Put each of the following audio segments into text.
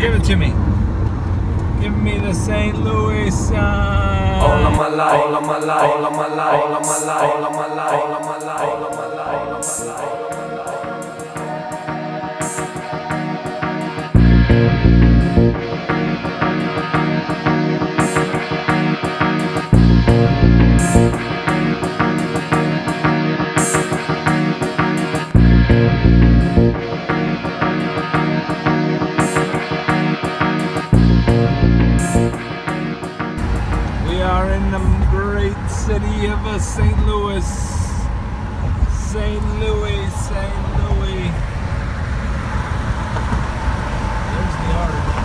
Give it to me. Give me the St. Louis sign. All of my life, all of my life, all of my life, all of my life, all of my life, all of my life, all of my life, all of my life. We are in the great city of St. Louis. St. Louis, St. Louis. There's the article.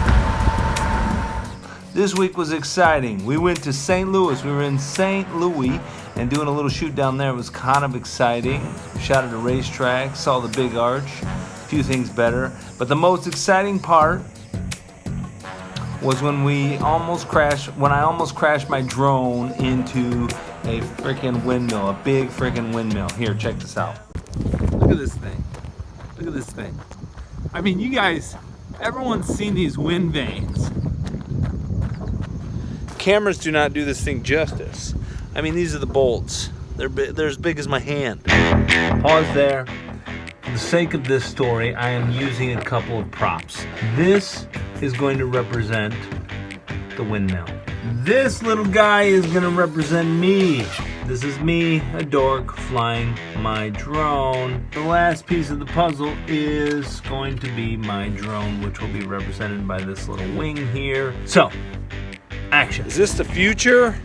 This week was exciting. We went to St. Louis. We were in St. Louis and doing a little shoot down there. It was kind of exciting. Shot at a racetrack, saw the big arch, a few things better. But the most exciting part was when I almost crashed my drone into a freaking windmill, a big freaking windmill. Here, check this out. Look at this thing. Look at this thing. I mean, you guys, everyone's seen these wind vanes. Cameras do not do this thing justice. I mean, these are the bolts. They're as big as my hand. Pause there. For the sake of this story, I am using a couple of props. This is going to represent the windmill. This little guy is going to represent me. This is me, a dork, flying my drone. The last piece of the puzzle is going to be my drone, which will be represented by this little wing here. So, action. Is this the future?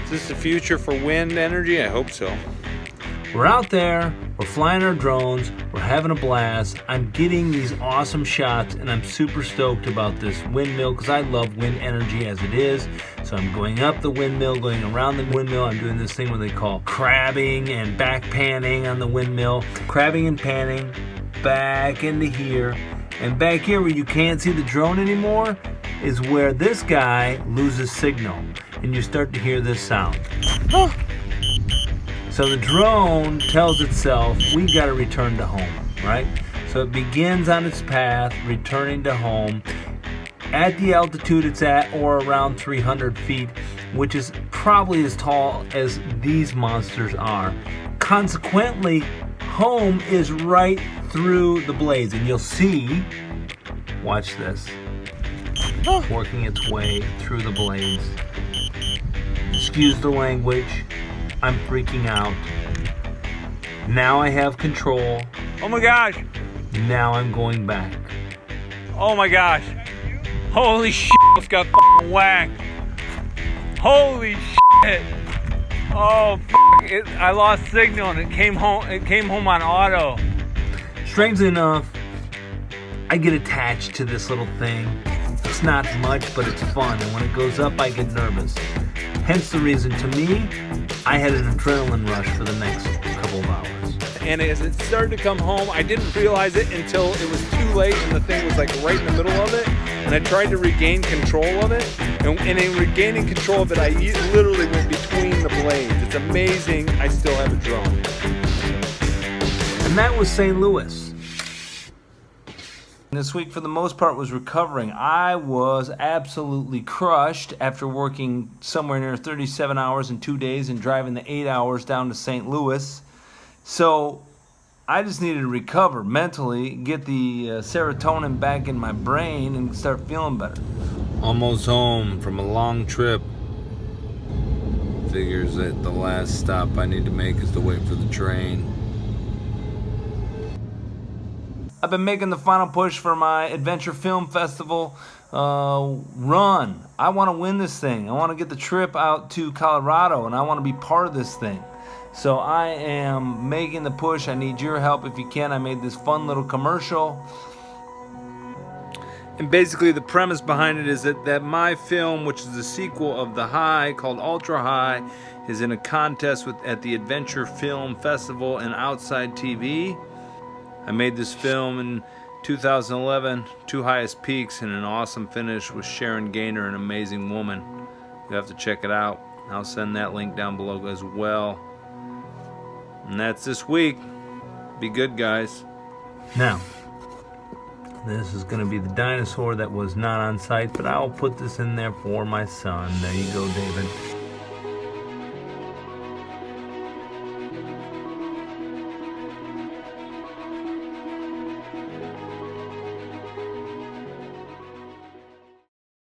Is this the future for wind energy? I hope so. We're out there, we're flying our drones, we're having a blast. I'm getting these awesome shots and I'm super stoked about this windmill because I love wind energy as it is. So I'm going up the windmill, going around the windmill. I'm doing this thing what they call crabbing and back panning on the windmill. Crabbing and panning back into here. And back here where you can't see the drone anymore is where this guy loses signal. And you start to hear this sound. So the drone tells itself, we got to return to home, right? So it begins on its path, returning to home at the altitude it's at, or around 300 feet, which is probably as tall as these monsters are. Consequently, home is right through the blades, and you'll see, watch this, working its way through the blades. Excuse the language. I'm freaking out. Now I have control. Oh my gosh. Now I'm going back. Oh my gosh. Holy shit, it's got fucking whacked. Holy shit. Oh, I lost signal and it came home on auto. Strangely enough, I get attached to this little thing. It's not much, but it's fun. And when it goes up, I get nervous. Hence the reason, to me, I had an adrenaline rush for the next couple of hours. And as it started to come home, I didn't realize it until it was too late and the thing was like right in the middle of it. And I tried to regain control of it. And in regaining control of it, I literally went between the blades. It's amazing I still have a drone. And that was St. Louis. This week, for the most part, was recovering. I was absolutely crushed after working somewhere near 37 hours in 2 days and driving the 8 hours down to St. Louis. So I just needed to recover mentally, get the serotonin back in my brain and start feeling better. Almost home from a long trip. Figures that the last stop I need to make is to wait for the train. I've been making the final push for my Adventure Film Festival run. I want to win this thing. I want to get the trip out to Colorado, and I want to be part of this thing. So I am making the push. I need your help if you can. I made this fun little commercial. And basically the premise behind it is that my film, which is the sequel of The High, called Ultra High, is in a contest at the Adventure Film Festival and Outside TV. I made this film in 2011, Two Highest Peaks, and an awesome finish with Sharon Gaynor, an amazing woman. You have to check it out. I'll send that link down below as well. And that's this week. Be good, guys. Now, This is going to be the dinosaur that was not on site, but I'll put this in there for my son. There you go, David.